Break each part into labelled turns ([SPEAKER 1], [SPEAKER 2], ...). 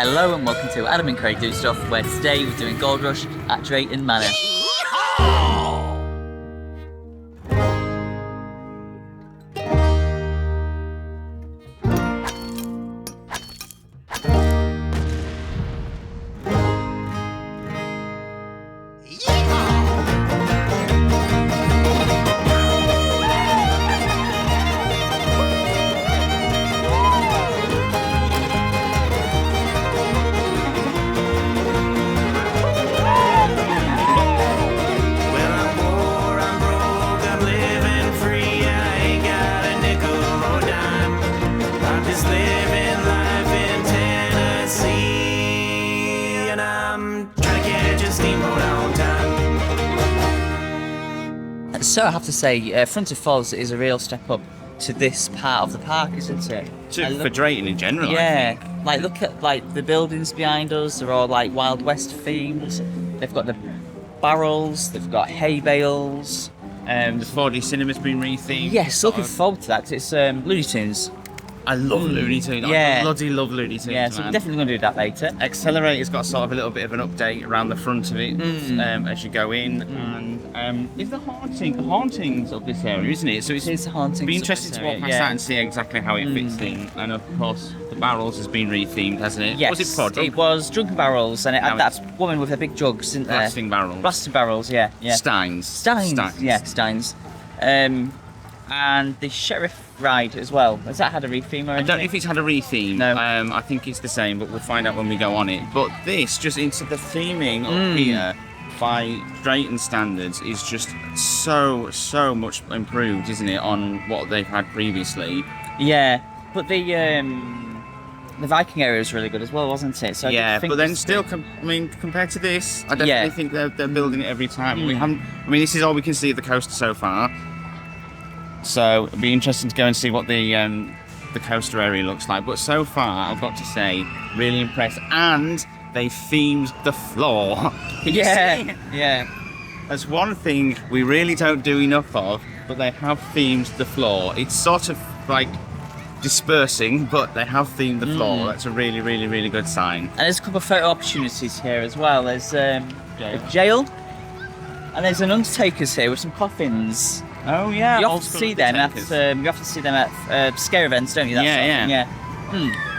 [SPEAKER 1] Hello and welcome to Adam and Craig Do Stuff, where today we're doing Gold Rush at Drayton Manor. So I have to say, Front of Falls is a real step up to this part of the park, isn't it?
[SPEAKER 2] For Drayton in general,
[SPEAKER 1] yeah.
[SPEAKER 2] I think.
[SPEAKER 1] Like, look at the buildings behind us. They're all like Wild West themed. They've got the barrels. They've got hay bales.
[SPEAKER 2] The 4D cinema's been rethemed.
[SPEAKER 1] Yes, looking forward to that. 'Cause it's Looney Tunes.
[SPEAKER 2] I love Looney Tunes.
[SPEAKER 1] Yeah.
[SPEAKER 2] I bloody love Looney Tunes.
[SPEAKER 1] Yeah, so we're definitely going to do that later.
[SPEAKER 2] Accelerator's got sort of a little bit of an update around the front of it as you go in, and it's the hauntings of this area, isn't it? So it's
[SPEAKER 1] hauntings.
[SPEAKER 2] Be interesting to walk past that and see exactly how it fits in. And of course, the barrels has been rethemed, hasn't it?
[SPEAKER 1] Yes,
[SPEAKER 2] Was it
[SPEAKER 1] it was Drunken Barrels, and it had that woman with her big jugs, didn't there?
[SPEAKER 2] Blasting barrels.
[SPEAKER 1] Blasting barrels, yeah.
[SPEAKER 2] Steins.
[SPEAKER 1] Yeah, Steins. And the Sherif ride as well. Has that had a retheme or anything?
[SPEAKER 2] I don't know if it's had a retheme.
[SPEAKER 1] No.
[SPEAKER 2] I think it's the same, but we'll find out when we go on it. But this, just into the theming up here, by Drayton standards, is just so much improved, isn't it, on what they've had previously?
[SPEAKER 1] Yeah, but the Viking area was really good as well, wasn't it? So
[SPEAKER 2] yeah, but then still, compared to this, I definitely think they're building it every time. We haven't. I mean, this is all we can see of the coaster so far. So it'll be interesting to go and see what the coaster area looks like. But so far, I've got to say, really impressed. And they themed the floor.
[SPEAKER 1] Yeah.
[SPEAKER 2] That's one thing we really don't do enough of, but they have themed the floor. It's sort of like dispersing, but they have themed the floor. That's a really, really, really good sign.
[SPEAKER 1] And there's a couple of photo opportunities here as well. There's a jail, and there's an Undertaker's here with some coffins.
[SPEAKER 2] Oh yeah,
[SPEAKER 1] you often see them at scare events, don't you?
[SPEAKER 2] Yeah.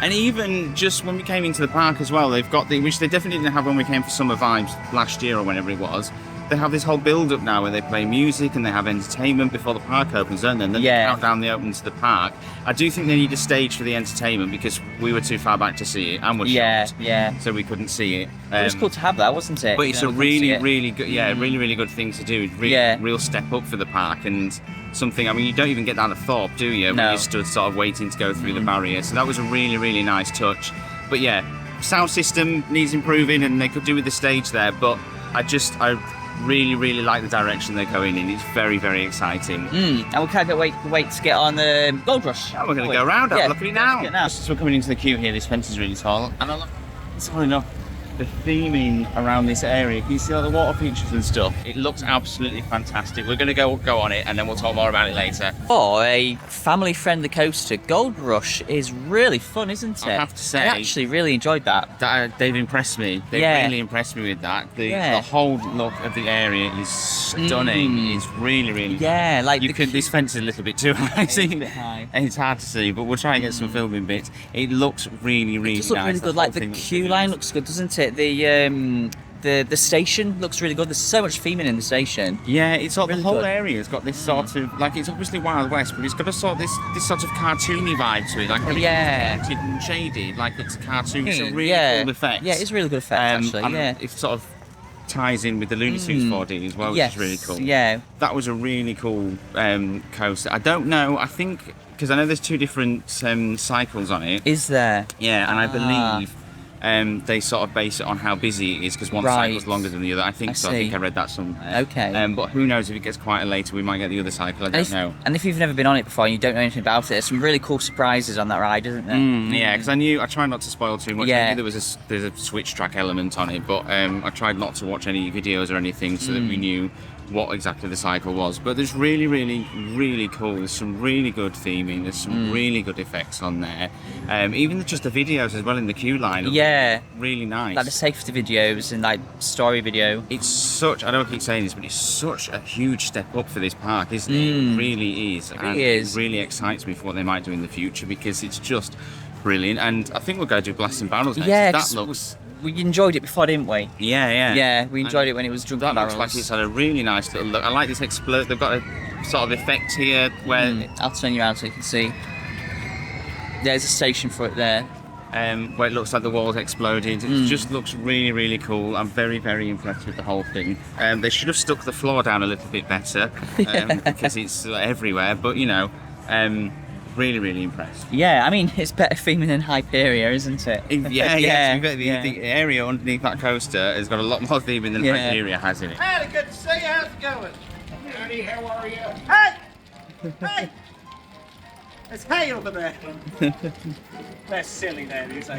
[SPEAKER 2] And even just when we came into the park as well, they've got which they definitely didn't have when we came for Summer Vibes last year or whenever it was. They have this whole build-up now where they play music and they have entertainment before the park opens, don't they? And then they count down the opening to the park. I do think they need a stage for the entertainment because we were too far back to see it and were shocked, so we couldn't see it.
[SPEAKER 1] It was cool to have that, wasn't it?
[SPEAKER 2] But it's a really good, really good thing to do. Real step up for the park and something. I mean, you don't even get that at Thorpe, do you?
[SPEAKER 1] No.
[SPEAKER 2] When you stood sort of waiting to go through the barrier. So that was a really nice touch. But yeah, sound system needs improving, and they could do with the stage there. But I really like the direction they're going in. It's very exciting.
[SPEAKER 1] And we can't wait to get on the Gold Rush.
[SPEAKER 2] Oh, we're going to go around. Look at it now.
[SPEAKER 1] Since
[SPEAKER 2] we're coming into the queue here, this fence is really tall, and it's tall enough. The theming around this area, can you see all the water features and stuff? It looks absolutely fantastic. We're going to go on it, and then we'll talk more about it later.
[SPEAKER 1] For a family-friendly coaster, Gold Rush is really fun, isn't it?
[SPEAKER 2] I have to say,
[SPEAKER 1] I actually really enjoyed that.
[SPEAKER 2] They've impressed me. They really impressed me with that. The whole look of the area is stunning. It's really
[SPEAKER 1] yeah. Like
[SPEAKER 2] this fence is a little bit too high.
[SPEAKER 1] It's a bit high.
[SPEAKER 2] It's hard to see, but we'll try and get some filming bits. It looks really
[SPEAKER 1] it just looks
[SPEAKER 2] nice.
[SPEAKER 1] really good. Like the queue line looks good, doesn't it? The station looks really good. There's so much theming in the station.
[SPEAKER 2] Yeah, it's all
[SPEAKER 1] really
[SPEAKER 2] the whole
[SPEAKER 1] good.
[SPEAKER 2] Area's got this sort of it's obviously Wild West, but it's got a sort of this sort of cartoony vibe to it, like painted and shaded, like it's a cartoon. It's a really cool effect.
[SPEAKER 1] Yeah, it's a really good effect actually.
[SPEAKER 2] It sort of ties in with the Looney Tunes 4D as well, which is really cool.
[SPEAKER 1] Yeah,
[SPEAKER 2] that was a really cool coaster. I don't know. I think because I know there's two different cycles on it.
[SPEAKER 1] Is there?
[SPEAKER 2] Yeah, and I believe. They sort of base it on how busy it is because one cycle's longer than the other. I think I read that somewhere.
[SPEAKER 1] Okay.
[SPEAKER 2] But who knows, if it gets quieter later, we might get the other cycle. I don't know.
[SPEAKER 1] And if you've never been on it before and you don't know anything about it, there's some really cool surprises on that ride, isn't there?
[SPEAKER 2] Yeah, because I tried not to spoil too much.
[SPEAKER 1] Yeah.
[SPEAKER 2] I knew there's a switch track element on it, but I tried not to watch any videos or anything so that we knew what exactly the cycle was, but there's really, really, really cool. There's some really good theming. There's some really good effects on there. Even just the videos as well in the queue line.
[SPEAKER 1] Yeah,
[SPEAKER 2] really nice.
[SPEAKER 1] like the safety videos and like story video.
[SPEAKER 2] It's such, I don't keep saying this, but it's such a huge step up for this park, isn't it? It really is.
[SPEAKER 1] It is.
[SPEAKER 2] It really excites me for what they might do in the future, because it's just brilliant. And I think we'll go do Blasting Barrels next.
[SPEAKER 1] Yeah,
[SPEAKER 2] That looks...
[SPEAKER 1] we enjoyed it before, didn't we?
[SPEAKER 2] Yeah.
[SPEAKER 1] Yeah, we enjoyed it when it was Drunken
[SPEAKER 2] That
[SPEAKER 1] Barrels.
[SPEAKER 2] looks like it's had a really nice little look. I like this explode. They've got a sort of effect here where...
[SPEAKER 1] I'll turn you around so you can see. There's a station for it there.
[SPEAKER 2] Where it looks like the walls exploded. It just looks really, really cool. I'm very, very impressed with the whole thing. They should have stuck the floor down a little bit better, because it's everywhere. But you know, really, really impressed.
[SPEAKER 1] Yeah, I mean, it's better theming than Hyperia, isn't it?
[SPEAKER 2] Yeah. The area underneath that coaster has got a lot more theming than Hyperia has in it.
[SPEAKER 3] Howdy, good to see you. How's it going? Howdy, how are you? Hey! Hey! It's hay over there. That's silly, that is.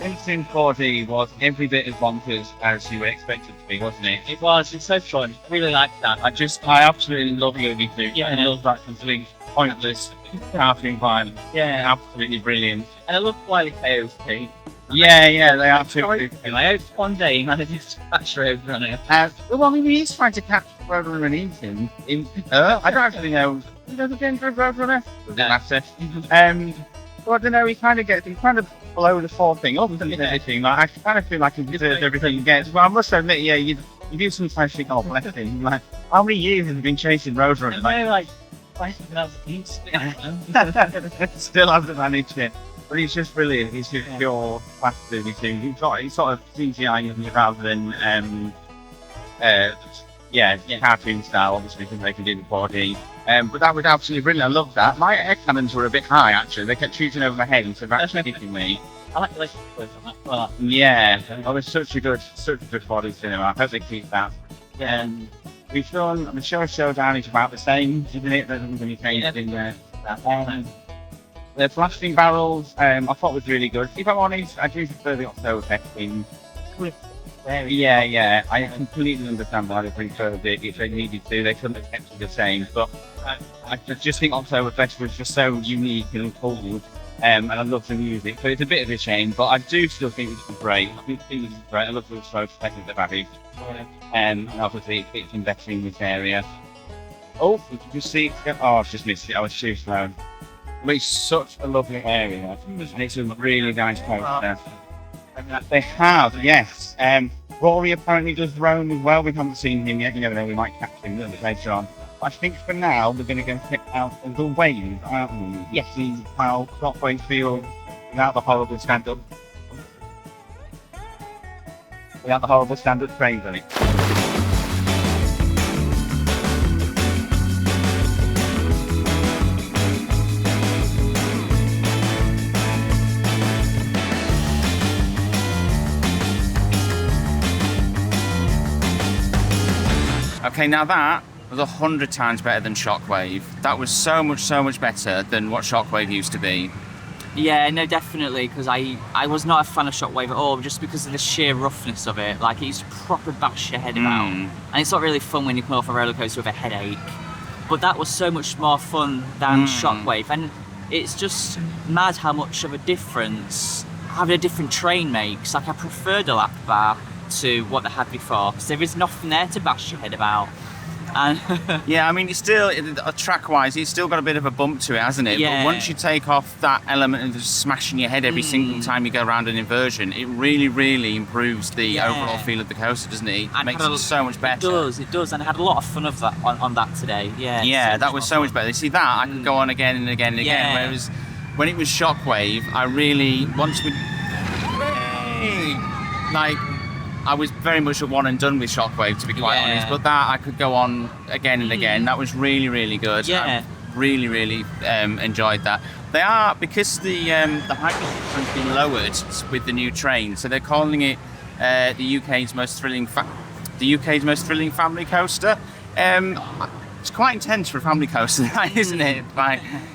[SPEAKER 4] Instant 4D was every bit as bonkers as you would expect it to be, wasn't it?
[SPEAKER 5] It was. It's so fun. I really liked that.
[SPEAKER 4] I absolutely love Looney Tunes.
[SPEAKER 5] Yeah.
[SPEAKER 4] I love that complete pointless cartoon violence.
[SPEAKER 5] Yeah.
[SPEAKER 4] Absolutely brilliant.
[SPEAKER 5] And I love Wily Coyote too.
[SPEAKER 4] Yeah, they are too.
[SPEAKER 5] I hope one day he manages to catch Roadrunner.
[SPEAKER 4] Well, I mean, he is trying to catch Roadrunner and eat him. I don't actually know. He does again for Roadrunner? Doesn't matter. Well, I don't know, he kind of blow the full thing up and everything. Like, I kind of feel like he deserves everything he gets. But I must admit, yeah, you do sometimes think, oh, bless him. Like, how many years has he been chasing Roadrunner?
[SPEAKER 5] Like, why something else needs
[SPEAKER 4] Still hasn't managed it. But he's just brilliant. He's just pure class Looney Tunes. He's sort of CGI rather than cartoon style, obviously, because they can do the 4D. But that was absolutely brilliant. I love that. My air cannons were a bit high, actually. They kept shooting over my head instead of actually hitting me.
[SPEAKER 5] I like the electric clip on that part.
[SPEAKER 4] Yeah, it was such a good 4D cinema. I hope they keep that. We've done, I'm sure Showdown is about the same, isn't it? There doesn't any change in there. The Blasting Barrels, I thought was really good. If I'm honest, I do prefer the Oktoberfest theme. Yeah, I completely understand why they preferred it. If they needed to, they couldn't have kept it the same. But I just think Oktoberfest was just so unique and cool, and I love the music. So it's a bit of a shame, but I do still think it's great. I think it's great. I love the show that they've added. And obviously it's investing in this area. Oh, did you see? Oh, I've just missed it. I was too slow. But it's such a lovely area, and it's a really nice coaster. They have, yes. Rory apparently does roam as well. We haven't seen him yet. You never know, we might catch him a little bit later on. But I think for now, we're going to go check out the wave, aren't we?
[SPEAKER 5] Yes.
[SPEAKER 4] See how Shockwave feels without the horrible stand-up. Without the horrible stand-up trains on it.
[SPEAKER 2] Okay, now that was 100 times better than Shockwave. That was so much better than what Shockwave used to be.
[SPEAKER 1] Yeah, no, definitely, because I was not a fan of Shockwave at all, just because of the sheer roughness of it. Like, it used to proper bash your head about. And it's not really fun when you come off a roller coaster with a headache. But that was so much more fun than Shockwave. And it's just mad how much of a difference having a different train makes. Like, I prefer the lap bar to what they had before, because there is nothing there to bash your head about. And
[SPEAKER 2] yeah, I mean, it's still, track-wise, it's still got a bit of a bump to it, hasn't it?
[SPEAKER 1] Yeah.
[SPEAKER 2] But once you take off that element of smashing your head every single time you go around an inversion, it really, really improves the overall feel of the coaster, doesn't it? It makes it so much better.
[SPEAKER 1] It does, and I had a lot of fun of that on that today.
[SPEAKER 2] Yeah, that was so much better. You see that, I could go on again and again and again, whereas when it was Shockwave, I really, I was very much a one and done with Shockwave, to be quite honest, but that I could go on again and again. That was really, really good.
[SPEAKER 1] Yeah.
[SPEAKER 2] I really, really enjoyed that. They are, because the height has been lowered with the new train, so they're calling it the UK's most thrilling family coaster. It's quite intense for a family coaster, isn't it?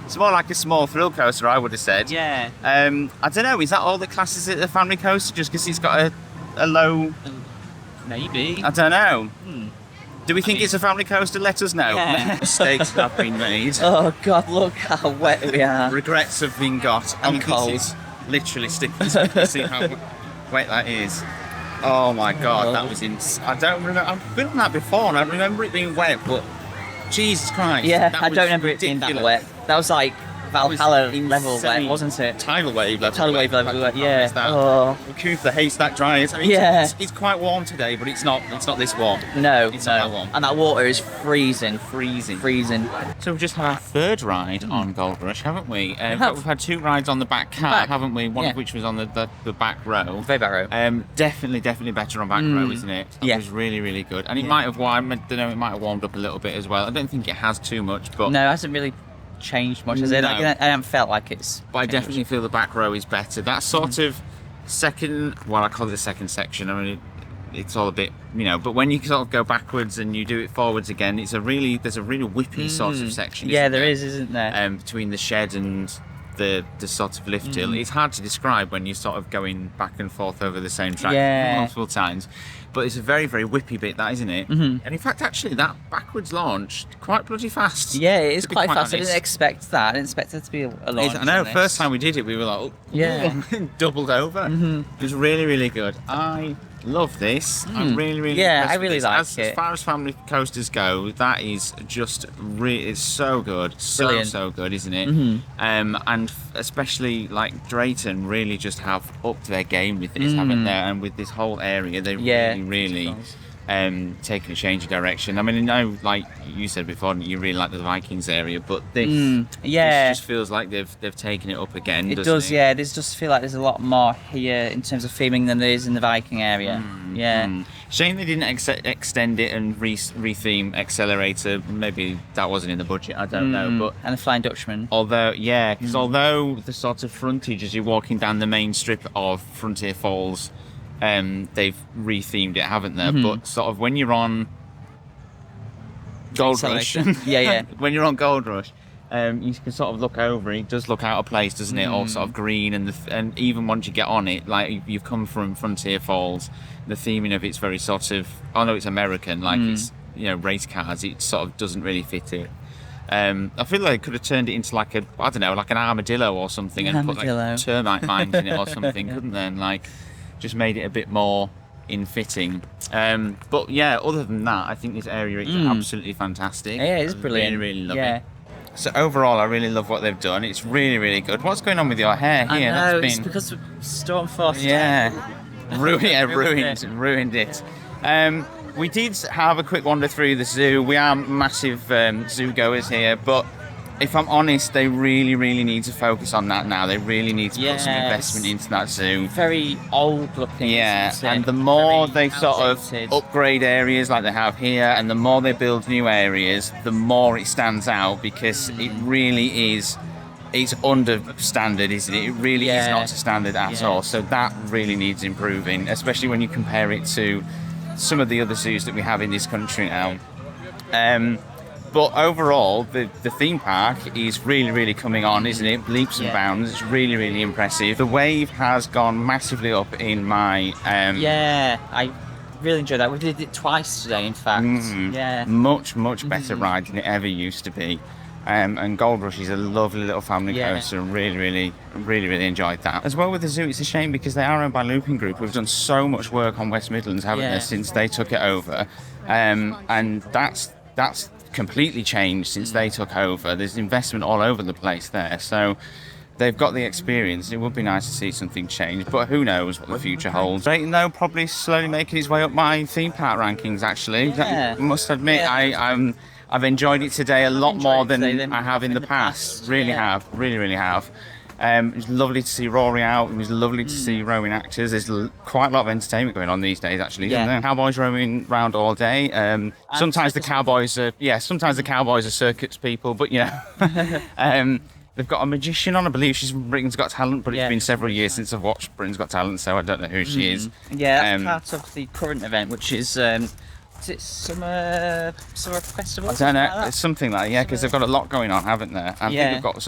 [SPEAKER 2] It's more like a small thrill coaster, I would have said.
[SPEAKER 1] Yeah.
[SPEAKER 2] I don't know, is that all that classes it a family coaster, just because it's got a low...
[SPEAKER 1] Maybe.
[SPEAKER 2] I don't know. Do we think it's a family coaster? Let us know.
[SPEAKER 1] Yeah.
[SPEAKER 2] Mistakes have been made.
[SPEAKER 1] Oh God, look how wet we are.
[SPEAKER 2] Regrets have been got.
[SPEAKER 1] And cold.
[SPEAKER 2] This is literally sticking. You see how wet that is. Oh my God, that was I don't remember. I've been on that before, and I remember it being wet, but Jesus Christ.
[SPEAKER 1] Yeah,
[SPEAKER 2] that
[SPEAKER 1] I
[SPEAKER 2] was
[SPEAKER 1] don't remember it being that
[SPEAKER 2] ridiculous.
[SPEAKER 1] wet. That was like Valhalla level
[SPEAKER 2] insane.
[SPEAKER 1] wet, wasn't it?
[SPEAKER 2] Tidal wave level.
[SPEAKER 1] Tidal wave level wet, yeah.
[SPEAKER 2] Is that?
[SPEAKER 1] Oh.
[SPEAKER 2] Coop the haystack dryers. I mean,
[SPEAKER 1] Yeah.
[SPEAKER 2] it's quite warm today, but it's not this warm.
[SPEAKER 1] No,
[SPEAKER 2] It's
[SPEAKER 1] no.
[SPEAKER 2] not that warm.
[SPEAKER 1] And that water is freezing. Freezing.
[SPEAKER 2] So we've just had our third ride on Gold Rush, haven't we? We've had 2 rides on the back car, haven't we? One
[SPEAKER 1] Yeah.
[SPEAKER 2] of which was on the back row.
[SPEAKER 1] Very barrow.
[SPEAKER 2] Definitely better on back row, isn't it? That
[SPEAKER 1] Yeah.
[SPEAKER 2] was really, really good. And it might have warmed. I don't know. It might have warmed up a little bit as well. I don't think it has too much, but
[SPEAKER 1] No, it hasn't really changed much, has it?
[SPEAKER 2] No.
[SPEAKER 1] I haven't felt like it's.
[SPEAKER 2] But I
[SPEAKER 1] changed.
[SPEAKER 2] definitely feel the back row is better. That sort of second, well, I call it the second section. I mean, it's all a bit, but when you sort of go backwards and you do it forwards again, there's a really whippy sort of section.
[SPEAKER 1] Yeah,
[SPEAKER 2] isn't
[SPEAKER 1] there is, isn't there?
[SPEAKER 2] Between the shed and the sort of lift hill. It's hard to describe when you're sort of going back and forth over the same track multiple times. But it's a very, very whippy bit, that, isn't it? And in fact, actually, that backwards launch, quite bloody fast.
[SPEAKER 1] Yeah, it is
[SPEAKER 2] to be
[SPEAKER 1] quite fast. I
[SPEAKER 2] honest.
[SPEAKER 1] didn't expect that. I didn't expect it to be a launch.
[SPEAKER 2] I know,
[SPEAKER 1] on this.
[SPEAKER 2] first time we did it, we were like, oh,
[SPEAKER 1] Yeah.
[SPEAKER 2] doubled over. It was really, really good. I love this. I'm really, really
[SPEAKER 1] Yeah,
[SPEAKER 2] impressed
[SPEAKER 1] I
[SPEAKER 2] with
[SPEAKER 1] really
[SPEAKER 2] this.
[SPEAKER 1] like
[SPEAKER 2] As
[SPEAKER 1] it.
[SPEAKER 2] far as family coasters go, that is just it's so good.
[SPEAKER 1] Brilliant.
[SPEAKER 2] So good, isn't it? And especially like Drayton really just have upped their game with this, haven't they? And with this whole area, they really taking a change of direction. I mean, I know, like you said before, you really like the Vikings area, but this just feels like they've taken it up again.
[SPEAKER 1] It
[SPEAKER 2] doesn't
[SPEAKER 1] does, yeah. There's just feel like there's a lot more here in terms of theming than there is in the Viking area.
[SPEAKER 2] Shame they didn't extend it and retheme Accelerator. Maybe that wasn't in the budget. I don't know, but
[SPEAKER 1] And the Flying Dutchman.
[SPEAKER 2] although the sort of frontage as you're walking down the main strip of Frontier Falls, they've rethemed it, haven't they? But sort of when you're on Gold Rush,
[SPEAKER 1] yeah.
[SPEAKER 2] when you're on Gold Rush, you can sort of look over. It does look out of place, doesn't it? All sort of green, and even once you get on it, like you've come from Frontier Falls, the theming of it's very sort of. I know it's American, like it's race cars. It sort of doesn't really fit it. I feel like they could have turned it into like an armadillo or something, and put like termite mines in it or something, couldn't they? And like just made it a bit more in fitting. But yeah, other than that, I think this area is absolutely fantastic.
[SPEAKER 1] Yeah, it's brilliant.
[SPEAKER 2] Really, really love it. So overall, I really love what they've done. It's really, really good. What's going on with your hair here?
[SPEAKER 1] I know,
[SPEAKER 2] That's
[SPEAKER 1] it's
[SPEAKER 2] been
[SPEAKER 1] because of Stormfrost.
[SPEAKER 2] ruined it. We did have a quick wander through the zoo. We are massive zoo goers here, but if I'm honest, they really, really need to focus on that now. They really need to put some investment into that zoo.
[SPEAKER 1] Very old looking.
[SPEAKER 2] Yeah,
[SPEAKER 1] isn't it?
[SPEAKER 2] and the more
[SPEAKER 1] Very
[SPEAKER 2] they sort of
[SPEAKER 1] outdated.
[SPEAKER 2] upgrade areas like they have here, and the more they build new areas, the more it stands out, because it really is. It's under standard, isn't it? It really is not to standard at all. So that really needs improving, especially when you compare it to some of the other zoos that we have in this country now. But overall, the theme park is really, really coming on, isn't it? Leaps and bounds. It's really, really impressive. The wave has gone massively up in my...
[SPEAKER 1] I really enjoyed that. We did it twice today, in fact. Yeah.
[SPEAKER 2] Much better ride than it ever used to be. And Gold Rush is a lovely little family coaster. Really enjoyed that. As well with the zoo, it's a shame because they are owned by Looping Group, who've done so much work on West Midlands, haven't they, since they took it over. And that's completely changed since they took over. There's investment all over the place there. So they've got the experience. It would be nice to see something change, but who knows what the future holds. Drayton, though, probably slowly making his way up my theme park rankings, actually. I must admit, I've enjoyed it today a lot more than I have in the past. Really have. It was lovely to see Rory out. It was lovely to see rowing actors. There's quite a lot of entertainment going on these days, actually. Isn't there? Cowboys roaming around all day. Sometimes the cowboys are circus people, but they've got a magician on. I believe she's from Britain's Got Talent, but it's been several years since I've watched Britain's Got Talent, so I don't know who she is.
[SPEAKER 1] Yeah, that's part of the current event, which is it summer festival?
[SPEAKER 2] I don't know. It's something like because they've got a lot going on, haven't they? I think they've got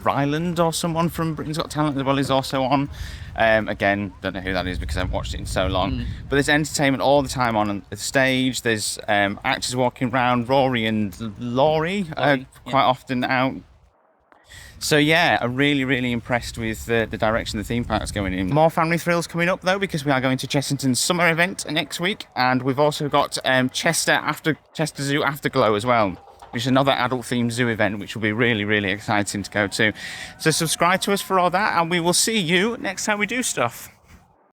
[SPEAKER 2] Ryland or someone from Britain's Got Talent as well is also on. Again, don't know who that is because I haven't watched it in so long. But there's entertainment all the time on the stage. There's actors walking around. Rory and Laurie are quite often out. So yeah, I'm really, really impressed with the direction the theme park's going in. More family thrills coming up though, because we are going to Chessington's summer event next week, and we've also got Chester Zoo Afterglow as well, which is another adult themed zoo event, which will be really, really exciting to go to. So subscribe to us for all that, and we will see you next time we do stuff.